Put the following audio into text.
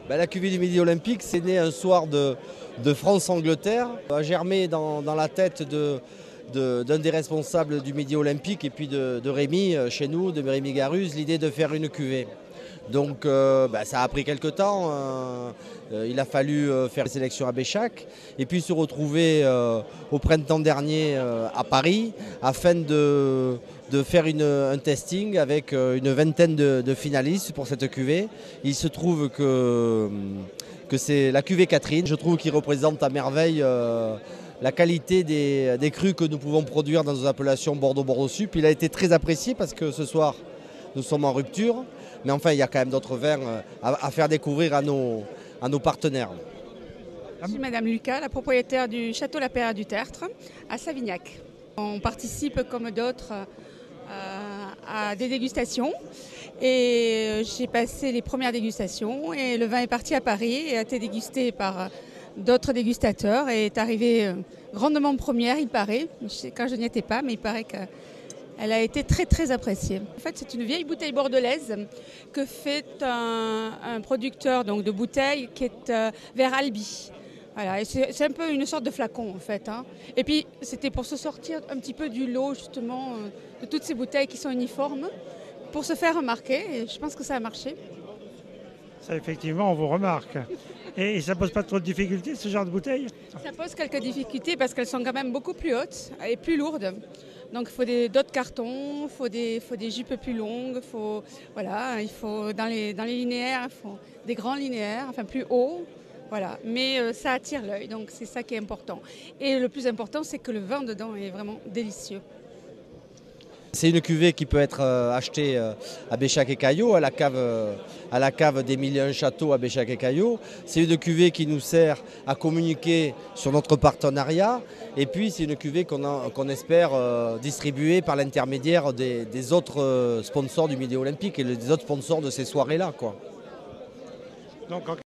La cuvée du Midi Olympique, c'est né un soir de France-Angleterre, a germé dans la tête d'un des responsables du Midi Olympique et puis de Rémi, chez nous, de Rémi Garuse, l'idée de faire une cuvée. Donc ça a pris quelques temps, il a fallu faire des sélections à Béchac et puis se retrouver au printemps dernier à Paris afin de faire un testing avec une vingtaine de finalistes pour cette cuvée. Il se trouve que c'est la cuvée Catherine, je trouve qu'il représente à merveille la qualité des crus que nous pouvons produire dans nos appellations Bordeaux-Bordeaux-Sup. Il a été très apprécié parce que ce soir nous sommes en rupture, mais enfin il y a quand même d'autres vins à faire découvrir à nos partenaires. Je suis Madame Lucas, la propriétaire du Château La Perrière du Tertre à Savignac. On participe comme d'autres à des dégustations et j'ai passé les premières dégustations et le vin est parti à Paris et a été dégusté par d'autres dégustateurs et est arrivé grandement première, il paraît. Quand je n'y étais pas, mais il paraît qu'elle a été très très appréciée. En fait, c'est une vieille bouteille bordelaise que fait un producteur donc, de bouteilles qui est vers Albi. Voilà, et c'est un peu une sorte de flacon en fait. Et puis c'était pour se sortir un petit peu du lot justement de toutes ces bouteilles qui sont uniformes, pour se faire remarquer et je pense que ça a marché. Ça effectivement on vous remarque. Et ça pose pas trop de difficultés ce genre de bouteilles? Ça pose quelques difficultés parce qu'elles sont quand même beaucoup plus hautes et plus lourdes. Donc il faut d'autres cartons, il faut des jupes plus longues, il faut dans les linéaires, il faut des grands linéaires, enfin plus hauts. Voilà, mais ça attire l'œil, donc c'est ça qui est important. Et le plus important, c'est que le vin dedans est vraiment délicieux. C'est une cuvée qui peut être achetée à Béchac et Caillot, à la cave d'Émilien Château à Béchac et Caillot. C'est une cuvée qui nous sert à communiquer sur notre partenariat. Et puis c'est une cuvée qu'on espère distribuer par l'intermédiaire des autres sponsors du Midi Olympique et des autres sponsors de ces soirées-là, quoi. Donc,